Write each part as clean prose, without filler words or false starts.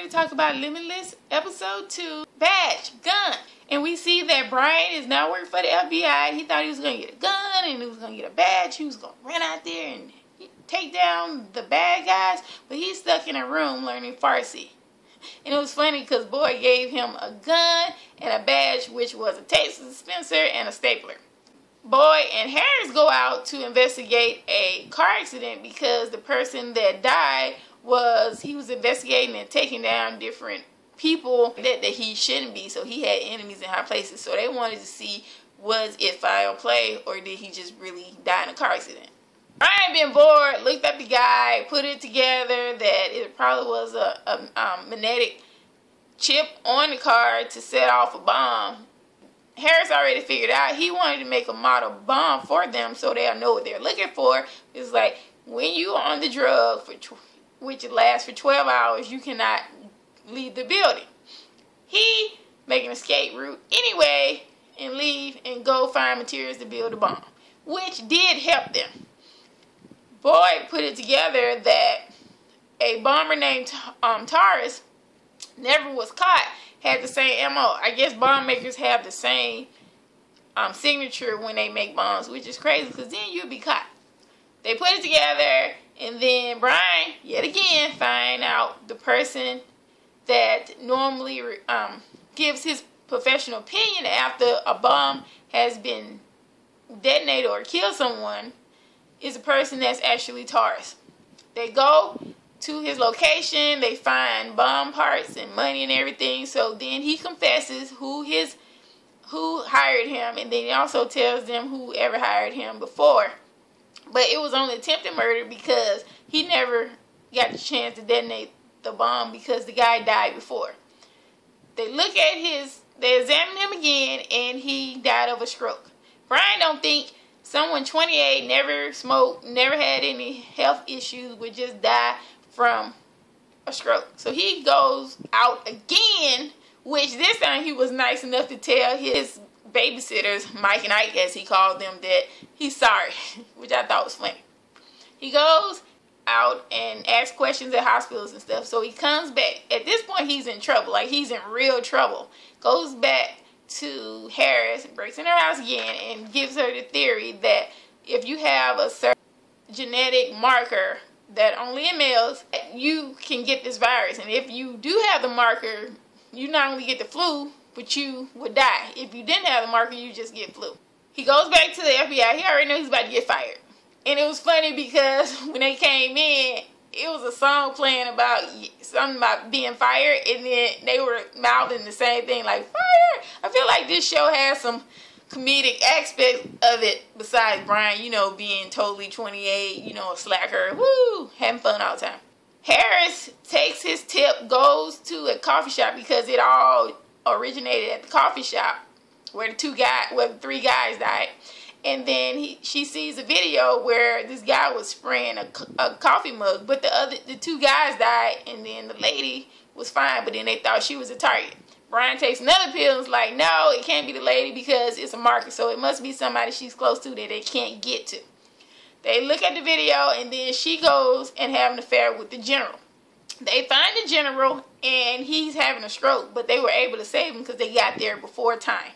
to talk about Limitless episode 2, Badge, Gun. And we see that Brian is now working for the FBI. He thought he was going to get a gun and he was going to get a badge. He was going to run out there and take down the bad guys. But he's stuck in a room learning Farsi. And it was funny because Boy gave him a gun and a badge, which was a tape dispenser and a stapler. Boy and Harris go out to investigate a car accident because the person that died he was investigating and taking down different people that he shouldn't be. So he had enemies in high places. So they wanted to see, was it foul play or did he just really die in a car accident? Brian, being bored, looked up the guy, put it together that it probably was a magnetic chip on the car to set off a bomb. Harris already figured out he wanted to make a model bomb for them so they'll know what they're looking for. It's like when you're on the drug, which lasts for 12 hours, you cannot leave the building. He make an escape route anyway and leave and go find materials to build a bomb, which did help them. Boyd put it together that a bomber named Taurus never was caught, had the same MO. I guess bomb makers have the same signature when they make bombs, which is crazy because then you'd be caught. They put it together, and then Brian, yet again, find out the person that normally gives his professional opinion after a bomb has been detonated or killed someone is a person that's actually Taurus. They go to his location, they find bomb parts and money and everything, so then he confesses who hired him, and then he also tells them who ever hired him before. But it was only attempted murder because he never got the chance to detonate the bomb because the guy died before. They examine him again, and he died of a stroke. Brian don't think someone 28, never smoked, never had any health issues, would just die from a stroke. So he goes out again, which this time he was nice enough to tell his babysitters, Mike and Ike as he called them, that he's sorry, which I thought was funny. He goes out and asks questions at hospitals and stuff. So he comes back. At this point, he's in trouble. Like, he's in real trouble. Goes back to Harris, breaks in her house again, and gives her the theory that if you have a certain genetic marker that only in males, you can get this virus. And if you do have the marker, you not only get the flu, but you would die. If you didn't have the marker, you just get flu. He goes back to the FBI. He already knows he's about to get fired. And it was funny because when they came in, it was a song playing about something about being fired, and then they were mouthing the same thing, like, fire! I feel like this show has some comedic aspect of it besides Brian, you know, being totally 28, you know, a slacker, woo, having fun all the time. Harris takes his tip, goes to a coffee shop because it all originated at the coffee shop where the three guys died. And then she sees a video where this guy was spraying a coffee mug, but the two guys died, and then the lady was fine, but then they thought she was a target. Brian takes another pill and is like, no, it can't be the lady because it's a marker, so it must be somebody she's close to that they can't get to. They look at the video, and then she goes and have an affair with the general. They find the general, and he's having a stroke, but they were able to save him because they got there before time.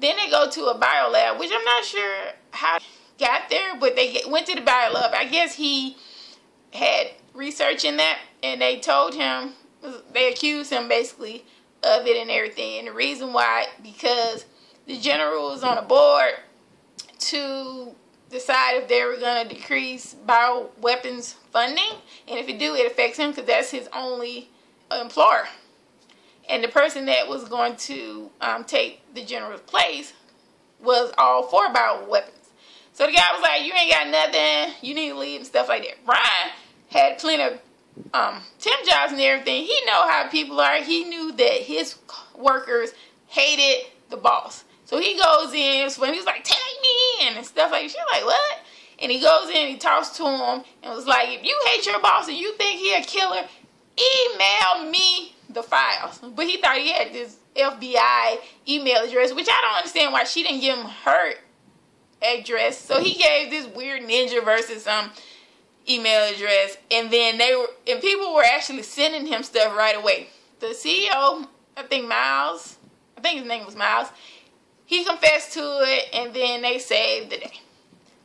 Then they go to a biolab, which I'm not sure how they got there, but they went to the biolab. I guess he had research in that, and they told him, they accused him basically of it and everything. And the reason why, because the general was on a board to decide if they were going to decrease bioweapons funding, and if it do, it affects him because that's his only employer. And the person that was going to take the general's place was all for bioweapons. So the guy was like, you ain't got nothing, you need to leave and stuff like that. Brian had plenty of temp jobs and everything. He know how people are. He knew that his workers hated the boss. So he goes in, when he was like, take me in and stuff like that. She's like, what? And he goes in, he talks to him and was like, if you hate your boss and you think he a killer, email me the files. But he thought he had this FBI email address, which I don't understand why she didn't give him her address. So he gave this weird ninja versus email address, and then people were actually sending him stuff right away. The CEO, I think his name was Miles, he confessed to it, and then they saved the day.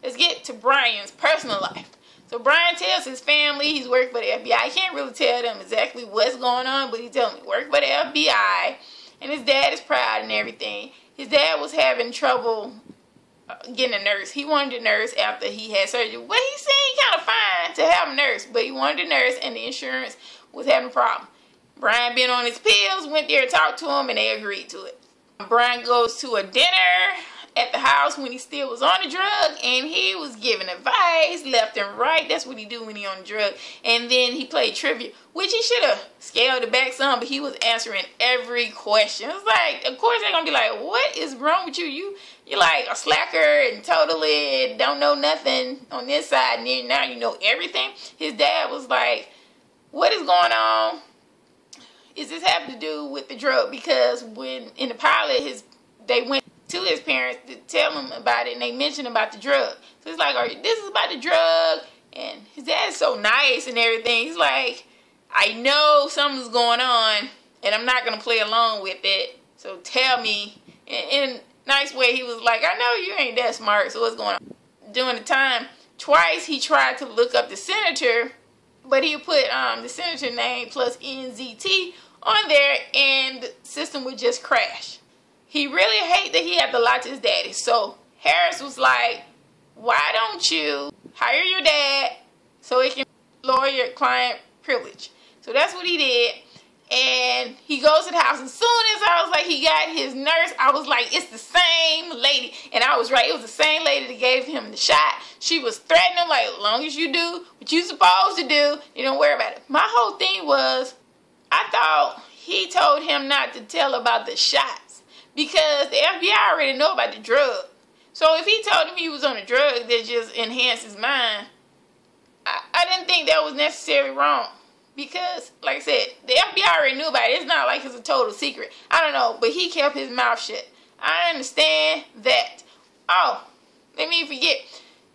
Let's get to Brian's personal life. So Brian tells his family he's working for the FBI. He can't really tell them exactly what's going on, but he tells them he works for the FBI, and his dad is proud and everything. His dad was having trouble getting a nurse. He wanted a nurse after he had surgery. Well, he seemed kind of fine to have a nurse, but he wanted a nurse, and the insurance was having a problem. Brian been on his pills, went there to talk to him, and they agreed to it. Brian goes to a dinner at the house when he still was on the drug, and he was giving advice left and right. That's what he do when he on the drug. And then he played trivia, which he should have scaled it back some, but he was answering every question. It's like, of course they're gonna be like, what is wrong with you? You're like a slacker and totally don't know nothing on this side, and then now you know everything. His dad was like, what is going on? Is this having to do with the drug? Because when in the pilot, they went to his parents to tell him about it, and they mentioned about the drug. So it's like, this is about the drug, and his dad is so nice and everything. He's like, I know something's going on, and I'm not gonna play along with it. So tell me. In a nice way, he was like, I know you ain't that smart. So what's going on? During the time, twice he tried to look up the senator, but he put the senator name plus NZT on there, and the system would just crash. He really hated that he had to lie to his daddy. So Harris was like, why don't you hire your dad so he can lower your client privilege? So that's what he did. And he goes to the house. As soon as I was like, he got his nurse, I was like, it's the same lady. And I was right. It was the same lady that gave him the shot. She was threatening him like, as long as you do what you're supposed to do, you don't worry about it. My whole thing was, I thought he told him not to tell about the shots, because the FBI already know about the drug. So if he told him he was on a drug that just enhanced his mind, I didn't think that was necessarily wrong. Because, like I said, the FBI already knew about it. It's not like it's a total secret. I don't know, but he kept his mouth shut. I understand that. Oh, let me forget.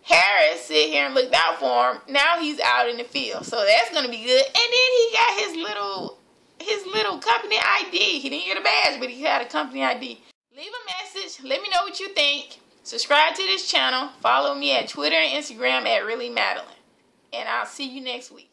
Harris sit here and looked out for him. Now he's out in the field. So that's going to be good. And then he got his little company ID. He didn't get a badge, but he had a company ID. Leave a message. Let me know what you think. Subscribe to this channel. Follow me at Twitter and Instagram at Really Madalyn. And I'll see you next week.